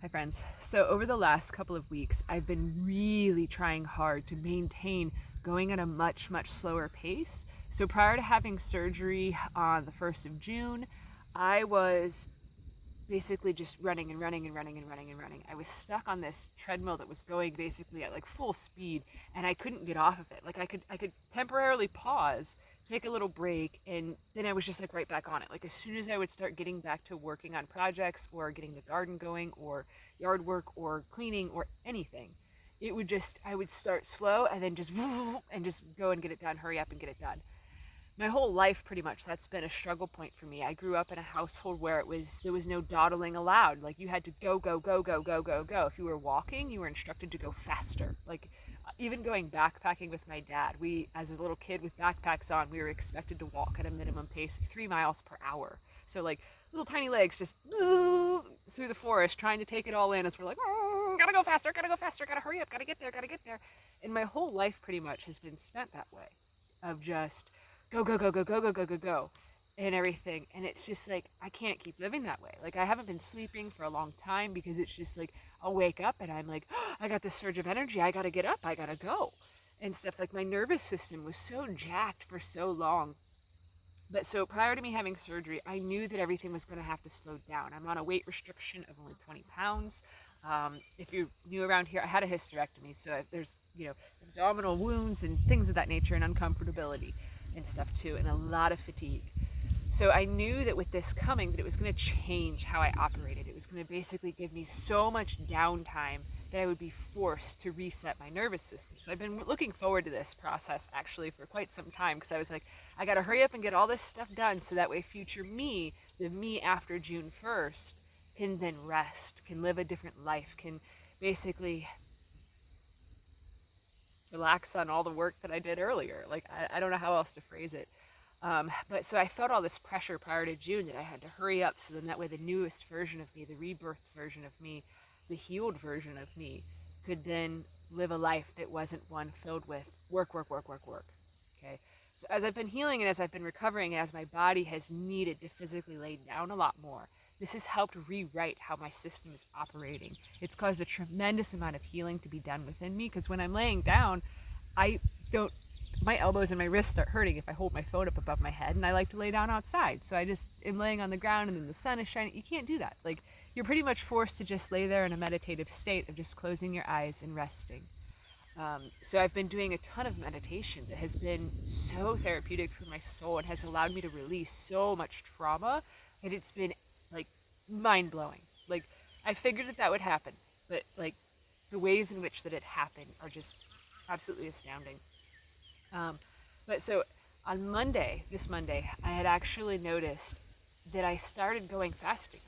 Hi, friends. So, over the last couple of weeks, I've been really trying hard to maintain going at a much, much slower pace. So, prior to having surgery on the 1st of June, I was basically just running and running and running and running and running. I was stuck on this treadmill that was going basically at like full speed and I couldn't get off of it. Like I could temporarily pause, take a little break, and then I was just like right back on it. Like as soon as I would start getting back to working on projects or getting the garden going or yard work or cleaning or anything, it would just I would start slow and then just and just go and get it done, hurry up and get it done. My whole life pretty much that's been a struggle point for me. I grew up in a household where there was no dawdling allowed. Like you had to go go go go go go go. If you were walking, you were instructed to go faster. Like even going backpacking with my dad, we as a little kid with backpacks on, we were expected to walk at a minimum pace of 3 miles per hour. So like little tiny legs just through the forest trying to take it all in as we're like, oh, gotta go faster, gotta hurry up, gotta get there, gotta get there. And my whole life pretty much has been spent that way of just go go go go go go go go go and everything, and it's just like I can't keep living that way. Like I haven't been sleeping for a long time because it's just like I'll wake up and I'm like, oh, I got this surge of energy, I gotta get up, I gotta go and stuff. Like my nervous system was so jacked for so long. But so prior to me having surgery, I knew that everything was going to have to slow down. I'm on a weight restriction of only 20 pounds. If you're new around here, I had a hysterectomy, so there's abdominal wounds and things of that nature, and uncomfortability and stuff too, and a lot of fatigue. So I knew that with this coming, that it was going to change how I operated. It was going to basically give me so much downtime that I would be forced to reset my nervous system. So I've been looking forward to this process actually for quite some time because I was like, I got to hurry up and get all this stuff done so that way future me, the me after June 1st, can then rest, can live a different life, can basically relax on all the work that I did earlier. Like, I don't know how else to phrase it. But so I felt all this pressure prior to June that I had to hurry up so then that way the newest version of me, the rebirthed version of me, the healed version of me, could then live a life that wasn't one filled with work, work, work, work, work. Okay. So as I've been healing and as I've been recovering and as my body has needed to physically lay down a lot more, this has helped rewrite how my system is operating. It's caused a tremendous amount of healing to be done within me because when I'm laying down, I don't my elbows and my wrists start hurting if I hold my phone up above my head, and I like to lay down outside. So I just am laying on the ground and then the sun is shining. You can't do that. Like you're pretty much forced to just lay there in a meditative state of just closing your eyes and resting. So I've been doing a ton of meditation that has been so therapeutic for my soul and has allowed me to release so much trauma that it's been like mind blowing. Like I figured that would happen, but like the ways in which that it happened are just absolutely astounding. Um, but so on Monday, this Monday, I had actually noticed that I started going fast again.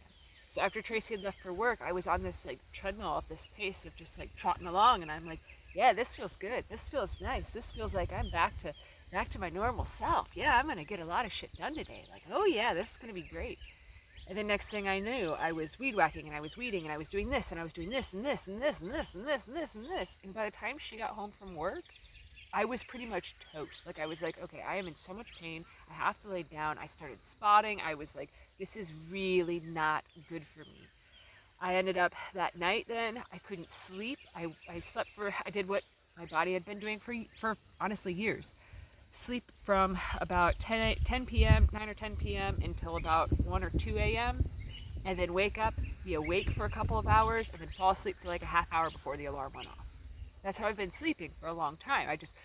So after Tracy had left for work, I was on this like treadmill of this pace of just like trotting along, and I'm like, yeah, this feels good. This feels nice. This feels like I'm back to my normal self. Yeah, I'm gonna get a lot of shit done today. Like, oh yeah, this is gonna be great. And then next thing I knew, I was weed whacking and I was weeding and I was doing this and I was doing this and this and this and this and this and this and this. And by the time she got home from work, I was pretty much toast. Like I was like, okay, I am in so much pain. I have to lay down. I started spotting. I was like, this is really not good for me. I ended up that night then, I couldn't sleep. I slept I did what my body had been doing for honestly years. Sleep from about 10 p.m., 9 or 10 p.m. until about 1 or 2 a.m. And then wake up, be awake for a couple of hours, and then fall asleep for like a half hour before the alarm went off. That's how I've been sleeping for a long time. I just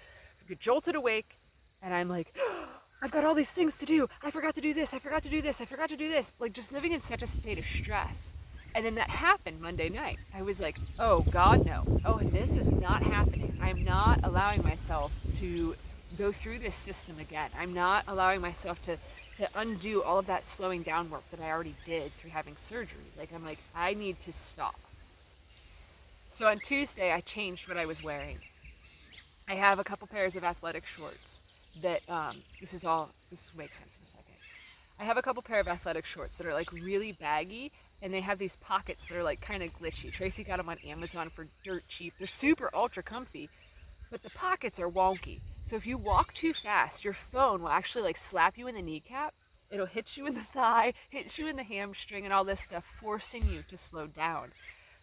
get jolted awake, and I'm like, oh, I've got all these things to do. I forgot to do this. I forgot to do this. I forgot to do this. Like just living in such a state of stress. And then that happened Monday night. I was like, oh God, no. Oh, and this is not happening. I'm not allowing myself to go through this system again. I'm not allowing myself to undo all of that slowing down work that I already did through having surgery. Like I'm like, I need to stop. So on Tuesday, I changed what I was wearing. I have a couple pairs of athletic shorts that, this will make sense in a second. I have a couple pair of athletic shorts that are like really baggy, and they have these pockets that are like kind of glitchy. Tracy got them on Amazon for dirt cheap. They're super ultra comfy, but the pockets are wonky. So if you walk too fast, your phone will actually like slap you in the kneecap. It'll hit you in the thigh, hit you in the hamstring, and all this stuff, forcing you to slow down.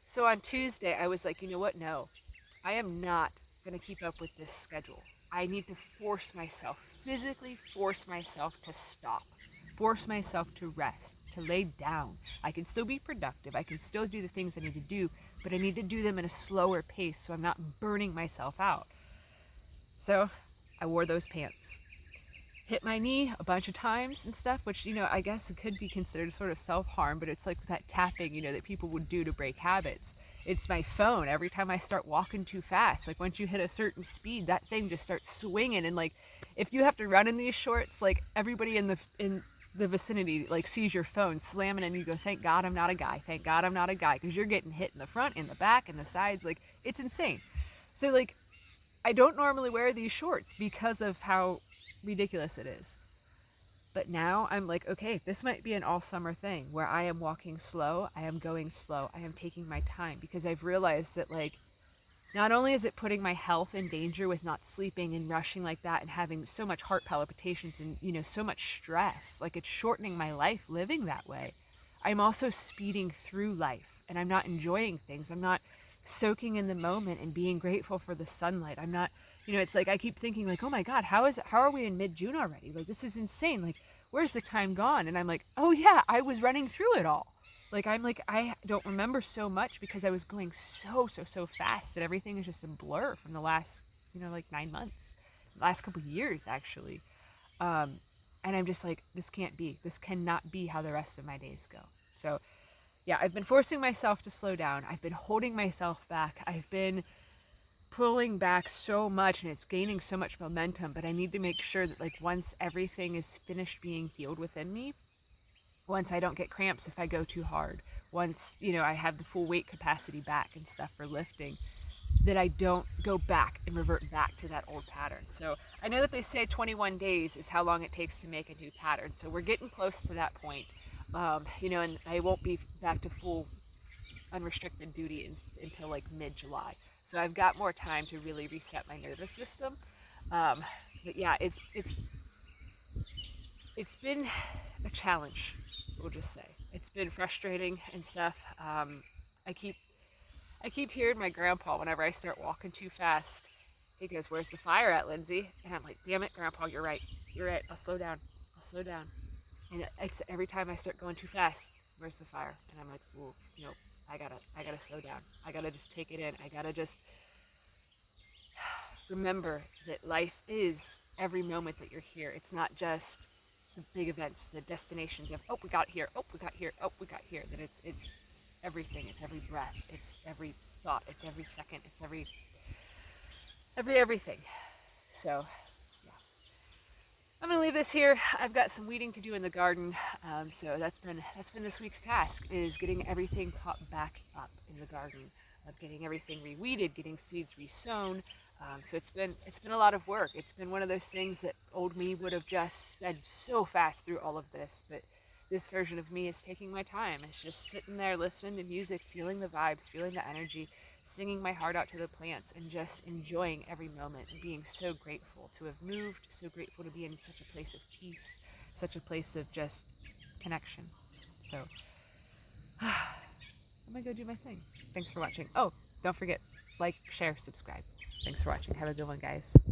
So on Tuesday, I was like, you know what? No, I am not going to keep up with this schedule. I need to force myself, physically force myself to stop, force myself to rest, to lay down. I can still be productive. I can still do the things I need to do, but I need to do them at a slower pace so I'm not burning myself out. So I wore those pants. Hit my knee a bunch of times and stuff, which, I guess it could be considered sort of self-harm, but it's like that tapping, that people would do to break habits. It's my phone. Every time I start walking too fast, like once you hit a certain speed, that thing just starts swinging. And like, if you have to run in these shorts, like everybody in the vicinity like sees your phone slamming and you go, thank God I'm not a guy. Thank God I'm not a guy. Because you're getting hit in the front, in the back, in the sides. Like, it's insane. So like, I don't normally wear these shorts because of how ridiculous it is. But now I'm like, okay, this might be an all summer thing where I am walking slow, I am going slow, I am taking my time, because I've realized that like, not only is it putting my health in danger with not sleeping and rushing like that and having so much heart palpitations and, so much stress, like it's shortening my life living that way. I'm also speeding through life and I'm not enjoying things. I'm not soaking in the moment and being grateful for the sunlight. I'm not, it's like I keep thinking like, oh my God, how are we in mid-June already? Like, this is insane. Like, where's the time gone? And I'm like, oh yeah, I was running through it all. Like, I'm like, I don't remember so much because I was going so fast that everything is just a blur from the last, like 9 months, last couple years actually. And I'm just like, this cannot be how the rest of my days go. So yeah, I've been forcing myself to slow down. I've been holding myself back. I've been pulling back so much and it's gaining so much momentum, but I need to make sure that like once everything is finished being healed within me, once I don't get cramps if I go too hard, once, I have the full weight capacity back and stuff for lifting, that I don't go back and revert back to that old pattern. So I know that they say 21 days is how long it takes to make a new pattern. So we're getting close to that point. And I won't be back to full unrestricted duty until like mid-July. So I've got more time to really reset my nervous system. But yeah, it's been a challenge, we'll just say. It's been frustrating and stuff. I keep hearing my grandpa whenever I start walking too fast. He goes, "Where's the fire at, Lindsay?" And I'm like, "Damn it, Grandpa, you're right. You're right. I'll slow down. And every time I start going too fast, where's the fire? And I'm like, "Ooh, nope. I gotta slow down. I gotta just take it in. I gotta just remember that life is every moment that you're here. It's not just the big events, the destinations of, oh, we got here, oh, we got here, oh, we got here. That it's everything. It's every breath. It's every thought. It's every second. It's everything." So I'm gonna leave this here. I've got some weeding to do in the garden, so that's been this week's task, is getting everything caught back up in the garden, of getting everything reweeded, getting seeds resown. So it's been a lot of work. It's been one of those things that old me would have just sped so fast through all of this, but this version of me is taking my time. It's just sitting there listening to music, feeling the vibes, feeling the energy, singing my heart out to the plants, and just enjoying every moment and being so grateful to have moved, so grateful to be in such a place of peace, such a place of just connection. So I'm gonna go do my thing. Thanks for watching. Oh, don't forget, like, share, subscribe. Thanks for watching. Have a good one, guys.